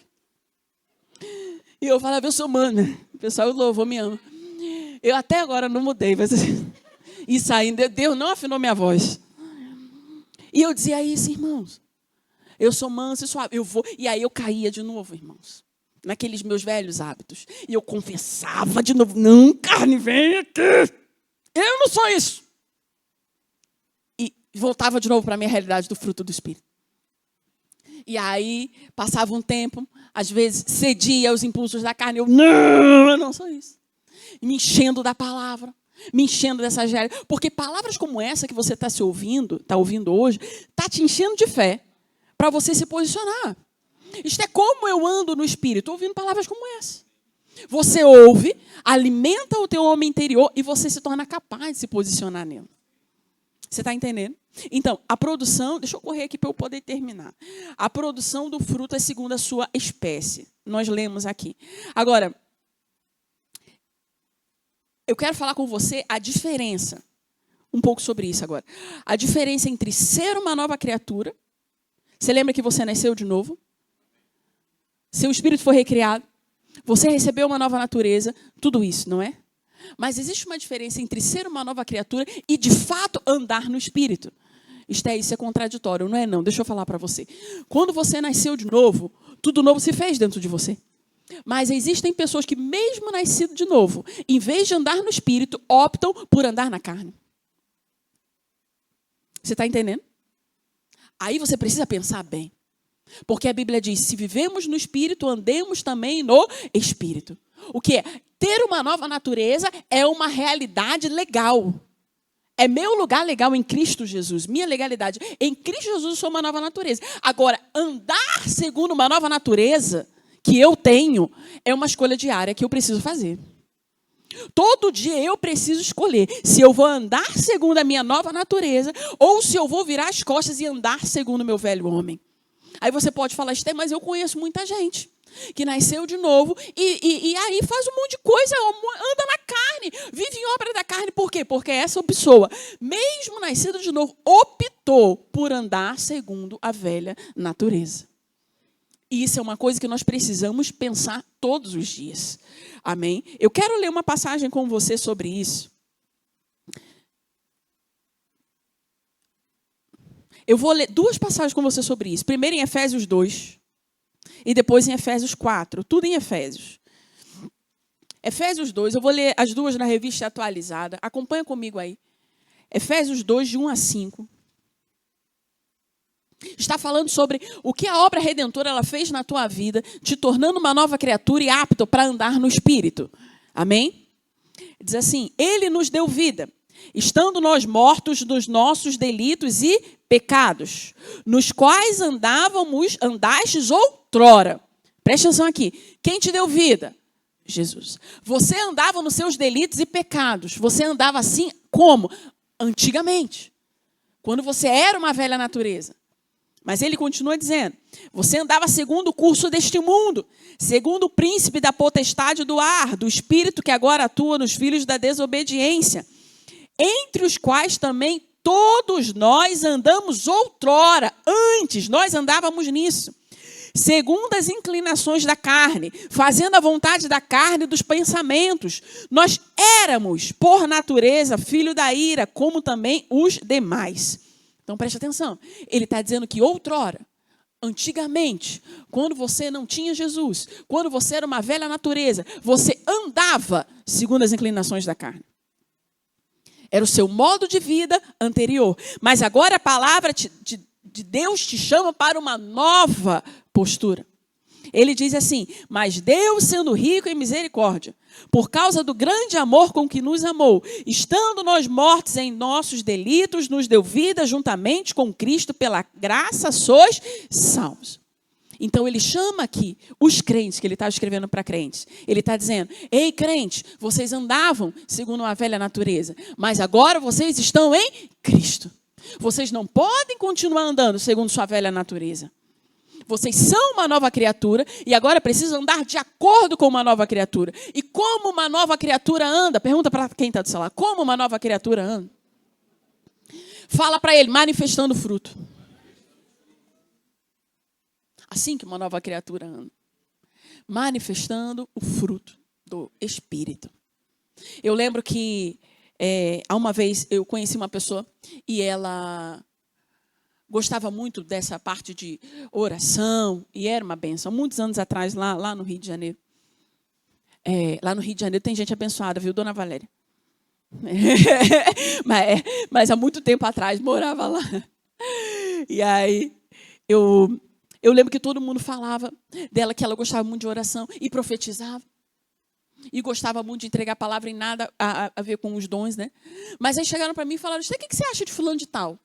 E eu falava, eu sou mana. O pessoal louvou, me ama. Eu até agora não mudei. Mas... Isso ainda, Deus não afinou minha voz. E eu dizia isso, irmãos. Eu sou manso e suave. Eu vou. E aí eu caía de novo, irmãos. Naqueles meus velhos hábitos. E eu confessava de novo. Não, carne, vem aqui. Eu não sou isso. E voltava de novo para a minha realidade do fruto do Espírito. E aí, passava um tempo. Às vezes, cedia aos impulsos da carne. Eu não sou isso. Me enchendo da palavra. Me enchendo dessas realidades. Porque palavras como essa que você está ouvindo hoje, está te enchendo de fé para você se posicionar. Isto é como eu ando no Espírito, ouvindo palavras como essa. Você ouve, alimenta o teu homem interior e você se torna capaz de se posicionar nele. Você está entendendo? Então, a produção, deixa eu correr aqui para eu poder terminar. A produção do fruto é segundo a sua espécie. Nós lemos aqui. Agora, eu quero falar com você a diferença, um pouco sobre isso agora. A diferença entre ser uma nova criatura. Você lembra que você nasceu de novo? Seu espírito foi recriado. Você recebeu uma nova natureza. Tudo isso, não é? Mas existe uma diferença entre ser uma nova criatura e, de fato, andar no espírito. Isso é contraditório, não é não? Deixa eu falar para você. Quando você nasceu de novo, tudo novo se fez dentro de você. Mas existem pessoas que, mesmo nascido de novo, em vez de andar no espírito, optam por andar na carne. Você está entendendo? Aí você precisa pensar bem. Porque a Bíblia diz, se vivemos no Espírito, andemos também no Espírito. O que é? Ter uma nova natureza é uma realidade legal. É meu lugar legal em Cristo Jesus, minha legalidade. Em Cristo Jesus eu sou uma nova natureza. Agora, andar segundo uma nova natureza que eu tenho é uma escolha diária que eu preciso fazer. Todo dia eu preciso escolher se eu vou andar segundo a minha nova natureza ou se eu vou virar as costas e andar segundo o meu velho homem. Aí você pode falar, Esther, mas eu conheço muita gente que nasceu de novo e aí faz um monte de coisa, anda na carne, vive em obra da carne. Por quê? Porque essa pessoa, mesmo nascida de novo, optou por andar segundo a velha natureza. E isso é uma coisa que nós precisamos pensar todos os dias. Amém? Eu quero ler uma passagem com você sobre isso. Eu vou ler duas passagens com você sobre isso. Primeiro em Efésios 2 e depois em Efésios 4. Tudo em Efésios. Efésios 2, eu vou ler as duas na revista atualizada. Acompanha comigo aí. Efésios 2, de 1 a 5. Está falando sobre o que a obra redentora ela fez na tua vida, te tornando uma nova criatura e apto para andar no Espírito. Amém? Diz assim, Ele nos deu vida, estando nós mortos dos nossos delitos e pecados, nos quais andastes outrora. Presta atenção aqui. Quem te deu vida? Jesus. Você andava nos seus delitos e pecados. Você andava assim como? Antigamente. Quando você era uma velha natureza. Mas ele continua dizendo, você andava segundo o curso deste mundo, segundo o príncipe da potestade do ar, do espírito que agora atua nos filhos da desobediência, entre os quais também todos nós andamos outrora, antes nós andávamos nisso, segundo as inclinações da carne, fazendo a vontade da carne e dos pensamentos. Nós éramos, por natureza, filho da ira, como também os demais. Então, preste atenção. Ele está dizendo que outrora, antigamente, quando você não tinha Jesus, quando você era uma velha natureza, você andava segundo as inclinações da carne. Era o seu modo de vida anterior. Mas agora a palavra de Deus te chama para uma nova postura. Ele diz assim: mas Deus, sendo rico em misericórdia, por causa do grande amor com que nos amou, estando nós mortos em nossos delitos, nos deu vida juntamente com Cristo, pela graça sois salvos. Então ele chama aqui os crentes, que ele está escrevendo para crentes. Ele está dizendo: ei, crentes, vocês andavam segundo a velha natureza, mas agora vocês estão em Cristo. Vocês não podem continuar andando segundo sua velha natureza. Vocês são uma nova criatura e agora precisam andar de acordo com uma nova criatura. E como uma nova criatura anda? Pergunta para quem está do seu lado. Como uma nova criatura anda? Fala para ele: manifestando fruto. Assim que uma nova criatura anda. Manifestando o fruto do Espírito. Eu lembro que há uma vez eu conheci uma pessoa e ela gostava muito dessa parte de oração, e era uma bênção. Muitos anos atrás, lá no Rio de Janeiro. Lá no Rio de Janeiro tem gente abençoada, viu, dona Valéria? Mas há muito tempo atrás morava lá. E aí, eu lembro que todo mundo falava dela, que ela gostava muito de oração e profetizava. E gostava muito de entregar a palavra, em nada a ver com os dons, né? Mas aí chegaram para mim e falaram: o que você acha de fulano de tal?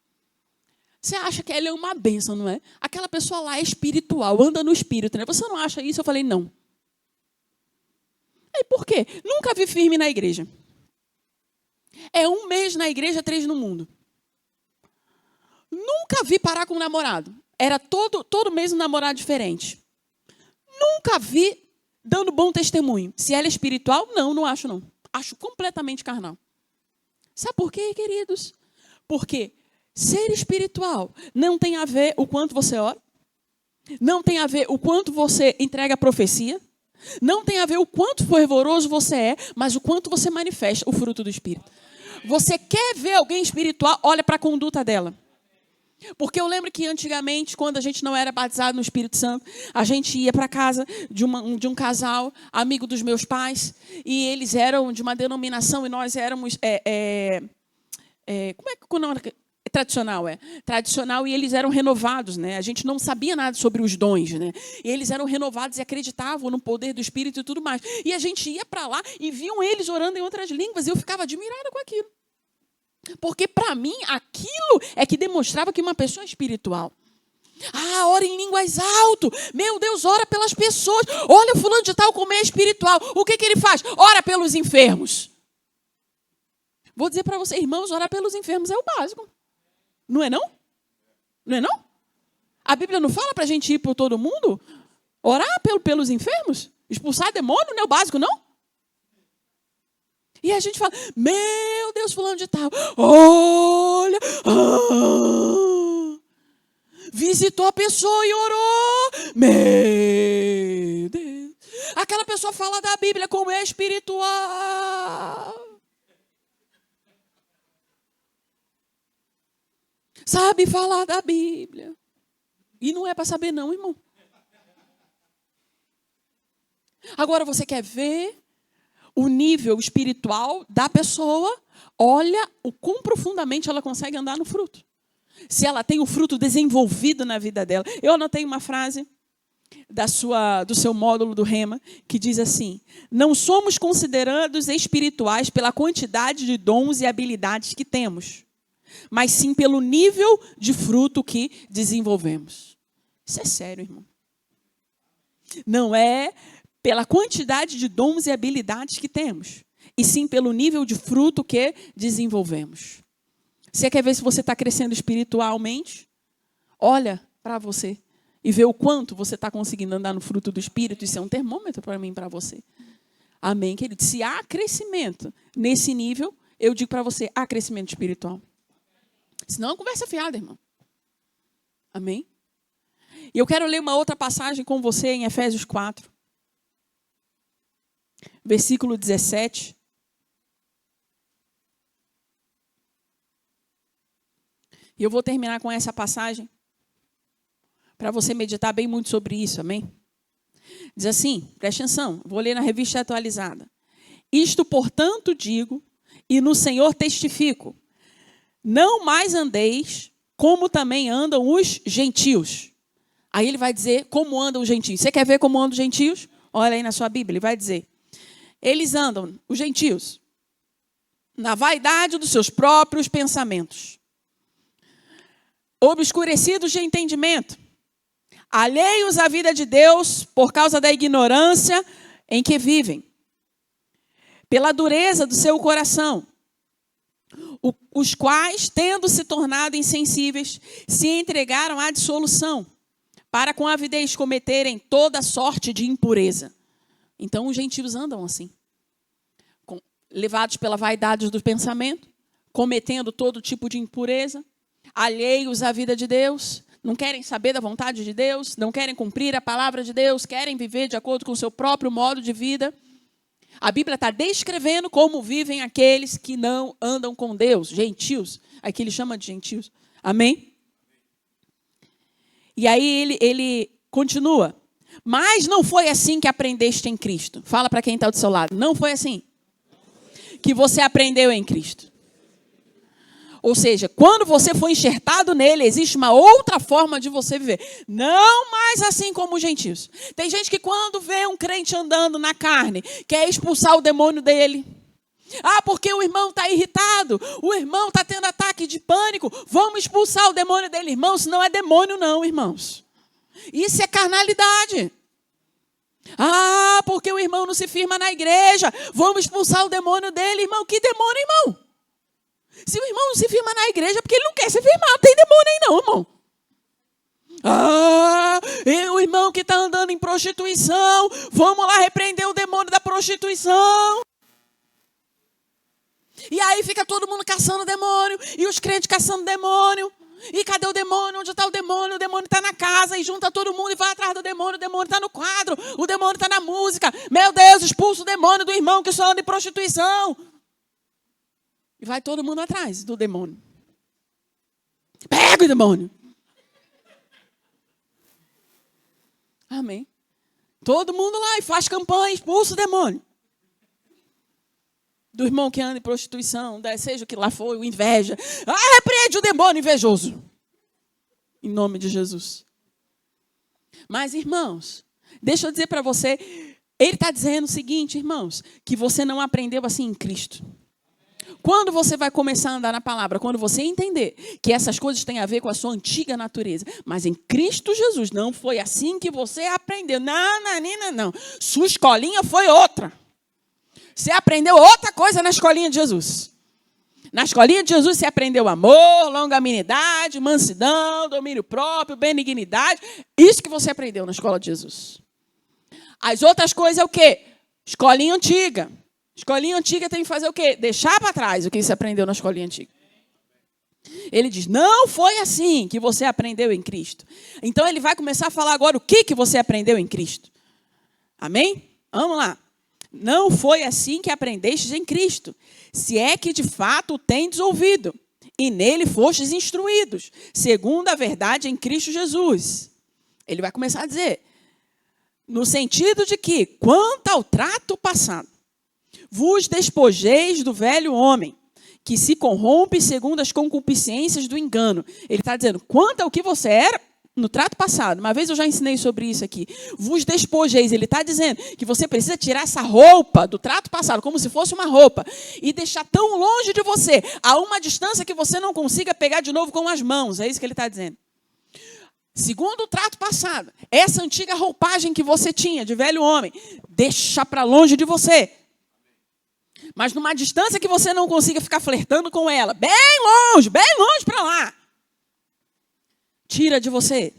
Você acha que ela é uma bênção, não é? Aquela pessoa lá é espiritual, anda no espírito, né? Você não acha isso? Eu falei: não. E por quê? Nunca vi firme na igreja. É 1 mês na igreja, 3 no mundo. Nunca vi parar com um namorado. Era todo mês um namorado diferente. Nunca vi dando bom testemunho. Se ela é espiritual, não acho não. Acho completamente carnal. Sabe por quê, queridos? Porque ser espiritual não tem a ver o quanto você ora, não tem a ver o quanto você entrega a profecia, não tem a ver o quanto fervoroso você é, mas o quanto você manifesta o fruto do Espírito. Você quer ver alguém espiritual, olha para a conduta dela. Porque eu lembro que antigamente, quando a gente não era batizado no Espírito Santo, a gente ia para casa de um casal, amigo dos meus pais, e eles eram de uma denominação e nós éramos... como é que o nome... Tradicional, e eles eram renovados, né? A gente não sabia nada sobre os dons, né? E eles eram renovados e acreditavam no poder do Espírito e tudo mais. E a gente ia para lá e viam eles orando em outras línguas, e eu ficava admirada com aquilo. Porque para mim aquilo é que demonstrava que uma pessoa é espiritual. Ora em línguas alto. Meu Deus, ora pelas pessoas. Olha o fulano de tal como é espiritual. O que ele faz? Ora pelos enfermos. Vou dizer para você, irmãos, orar pelos enfermos é o básico. Não é não? Não é não? A Bíblia não fala para a gente ir por todo mundo? Orar pelos enfermos? Expulsar demônio não é o básico, não? E a gente fala: meu Deus, fulano de tal, olha, visitou a pessoa e orou. Meu Deus. Aquela pessoa fala da Bíblia como é espiritual. Sabe falar da Bíblia. E não é para saber não, irmão. Agora você quer ver o nível espiritual da pessoa? Olha o quão profundamente ela consegue andar no fruto. Se ela tem o fruto desenvolvido na vida dela. Eu anotei uma frase do seu módulo do Rema, que diz assim: não somos considerados espirituais pela quantidade de dons e habilidades que temos, mas sim pelo nível de fruto que desenvolvemos. Isso é sério, irmão. Não é pela quantidade de dons e habilidades que temos, e sim pelo nível de fruto que desenvolvemos. Você quer ver se você está crescendo espiritualmente? Olha para você e vê o quanto você está conseguindo andar no fruto do Espírito. Isso é um termômetro para mim e para você. Amém, querido? Se há crescimento nesse nível, eu digo para você, há crescimento espiritual. Senão é uma conversa fiada, irmão. Amém? E eu quero ler uma outra passagem com você em Efésios 4. Versículo 17. E eu vou terminar com essa passagem para você meditar bem muito sobre isso, amém? Diz assim, preste atenção, vou ler na Revista Atualizada. Isto, portanto, digo, e no Senhor testifico, não mais andeis como também andam os gentios. Aí ele vai dizer como andam os gentios. Você quer ver como andam os gentios? Olha aí na sua Bíblia, ele vai dizer. Eles andam, os gentios, na vaidade dos seus próprios pensamentos, obscurecidos de entendimento, alheios à vida de Deus por causa da ignorância em que vivem, pela dureza do seu coração, os quais, tendo se tornado insensíveis, se entregaram à dissolução, para com avidez cometerem toda sorte de impureza. Então os gentios andam assim, levados pela vaidade do pensamento, cometendo todo tipo de impureza, alheios à vida de Deus, não querem saber da vontade de Deus, não querem cumprir a palavra de Deus, querem viver de acordo com o seu próprio modo de vida. A Bíblia está descrevendo como vivem aqueles que não andam com Deus, gentios. Aqui ele chama de gentios. Amém? E aí ele continua. Mas não foi assim que aprendeste em Cristo. Fala para quem está do seu lado. Não foi assim que você aprendeu em Cristo. Ou seja, quando você foi enxertado nele, existe uma outra forma de você viver. Não mais assim como os gentios. Tem gente que quando vê um crente andando na carne, quer expulsar o demônio dele. Ah, porque o irmão está irritado, o irmão está tendo ataque de pânico, vamos expulsar o demônio dele. Irmãos, não é demônio não, irmãos. Isso é carnalidade. Ah, porque o irmão não se firma na igreja, vamos expulsar o demônio dele. Irmão, que demônio, irmão? Se o irmão não se firma na igreja, é porque ele não quer se firmar. Não tem demônio aí não, irmão. Ah, o irmão que está andando em prostituição, vamos lá repreender o demônio da prostituição. E aí fica todo mundo caçando demônio, e os crentes caçando demônio. E cadê o demônio? Onde está o demônio? O demônio está na casa, e junta todo mundo e vai atrás do demônio. O demônio está no quadro, o demônio está na música. Meu Deus, expulsa o demônio do irmão que só anda em prostituição. E vai todo mundo atrás do demônio. Pega o demônio. Amém. Todo mundo lá e faz campanha, expulsa o demônio. Do irmão que anda em prostituição, seja o que lá for, o inveja. Ah, repreende o demônio invejoso. Em nome de Jesus. Mas, irmãos, deixa eu dizer para você, ele está dizendo o seguinte, irmãos, que você não aprendeu assim em Cristo. Quando você vai começar a andar na palavra, quando você entender que essas coisas têm a ver com a sua antiga natureza, mas em Cristo Jesus não foi assim que você aprendeu. Não. Sua escolinha foi outra. Você aprendeu outra coisa na escolinha de Jesus. Na escolinha de Jesus você aprendeu amor, longanimidade, mansidão, domínio próprio, benignidade. Isso que você aprendeu na escola de Jesus. As outras coisas é o quê? Escolinha antiga. Escolinha antiga tem que fazer o quê? Deixar para trás o que você aprendeu na escolinha antiga. Ele diz, não foi assim que você aprendeu em Cristo. Então ele vai começar a falar agora o que você aprendeu em Cristo. Amém? Vamos lá. Não foi assim que aprendestes em Cristo, se é que de fato o tendes ouvido, e nele fostes instruídos, segundo a verdade em Cristo Jesus. Ele vai começar a dizer, no sentido de que, quanto ao trato passado, vos despojeis do velho homem, que se corrompe segundo as concupiscências do engano. Ele está dizendo, quanto ao que você era no trato passado. Uma vez eu já ensinei sobre isso aqui. Vos despojeis. Ele está dizendo que você precisa tirar essa roupa do trato passado, como se fosse uma roupa, e deixar tão longe de você, a uma distância que você não consiga pegar de novo com as mãos. É isso que ele está dizendo. Segundo o trato passado, essa antiga roupagem que você tinha de velho homem, deixa para longe de você. Mas numa distância que você não consiga ficar flertando com ela, bem longe para lá. Tira de você.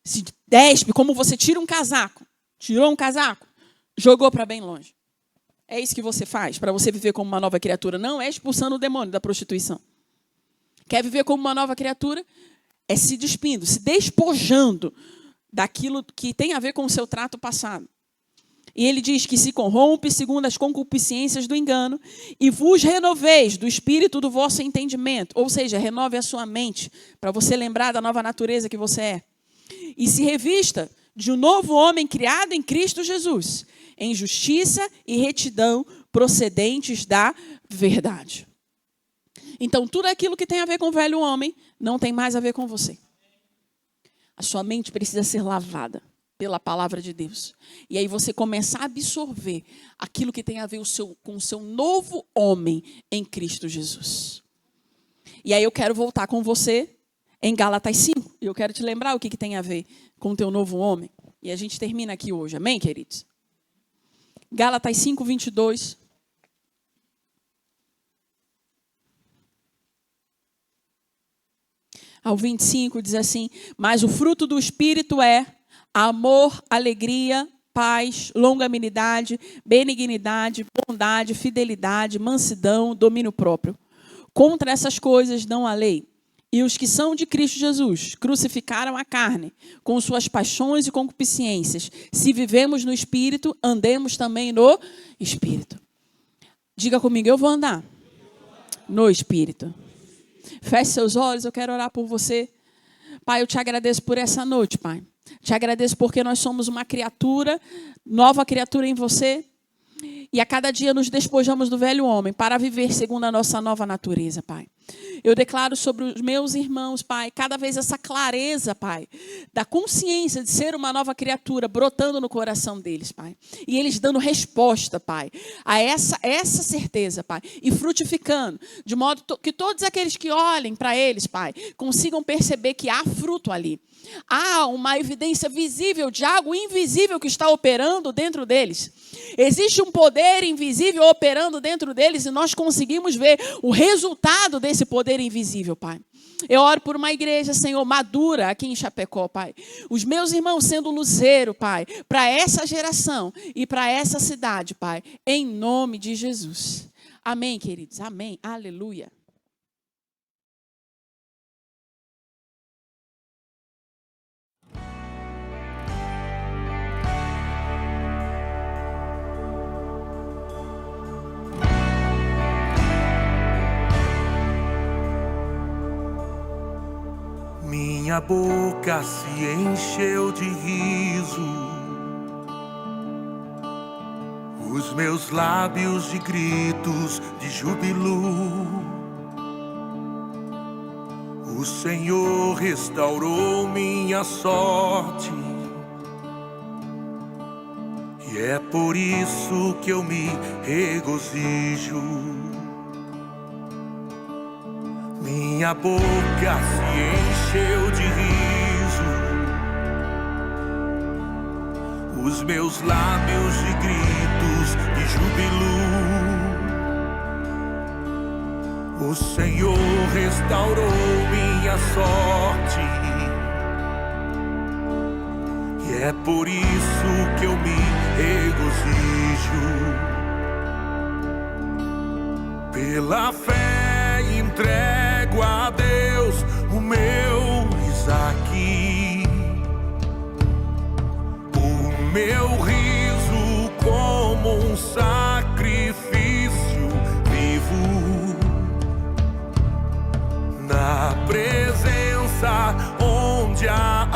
Se despe, como você tira um casaco. Tirou um casaco, jogou para bem longe. É isso que você faz para você viver como uma nova criatura. Não é expulsando o demônio da prostituição. Quer viver como uma nova criatura? É se despindo, se despojando daquilo que tem a ver com o seu trato passado. E ele diz que se corrompe segundo as concupiscências do engano e vos renoveis do espírito do vosso entendimento. Ou seja, renove a sua mente para você lembrar da nova natureza que você é. E se revista de um novo homem criado em Cristo Jesus, em justiça e retidão procedentes da verdade. Então, tudo aquilo que tem a ver com o velho homem não tem mais a ver com você. A sua mente precisa ser lavada pela palavra de Deus. E aí você começa a absorver aquilo que tem a ver com o seu novo homem em Cristo Jesus. E aí eu quero voltar com você em Gálatas 5. E eu quero te lembrar o que tem a ver com o teu novo homem. E a gente termina aqui hoje. Amém, queridos? Gálatas 5, 22. Ao 25 diz assim: mas o fruto do Espírito é amor, alegria, paz, longanimidade, benignidade, bondade, fidelidade, mansidão, domínio próprio. Contra essas coisas não há lei. E os que são de Cristo Jesus crucificaram a carne com suas paixões e concupiscências. Se vivemos no Espírito, andemos também no Espírito. Diga comigo, eu vou andar no Espírito. Feche seus olhos, eu quero orar por você. Pai, eu te agradeço por essa noite, Pai. Te agradeço porque nós somos uma criatura, nova criatura em você. E a cada dia nos despojamos do velho homem para viver segundo a nossa nova natureza, Pai. Eu declaro sobre os meus irmãos, Pai, cada vez essa clareza, Pai, da consciência de ser uma nova criatura brotando no coração deles, Pai. E eles dando resposta, Pai, a essa certeza, Pai. E frutificando, de modo que todos aqueles que olhem para eles, Pai, consigam perceber que há fruto ali. Há uma evidência visível de algo invisível que está operando dentro deles. Existe um poder invisível operando dentro deles e nós conseguimos ver o resultado desse poder invisível, Pai. Eu oro por uma igreja, Senhor, madura aqui em Chapecó, Pai. Os meus irmãos sendo luzeiro, Pai, para essa geração e para essa cidade, Pai, em nome de Jesus. Amém, queridos. Amém. Aleluia. Minha boca se encheu de riso, os meus lábios de gritos de júbilo. O Senhor restaurou minha sorte, e é por isso que eu me regozijo. Minha boca se encheu de riso, os meus lábios de gritos de júbilo. O Senhor restaurou minha sorte, e é por isso que eu me regozijo. Pela fé entrego a Deus o meu Isaque, o meu riso como um sacrifício vivo, na presença onde há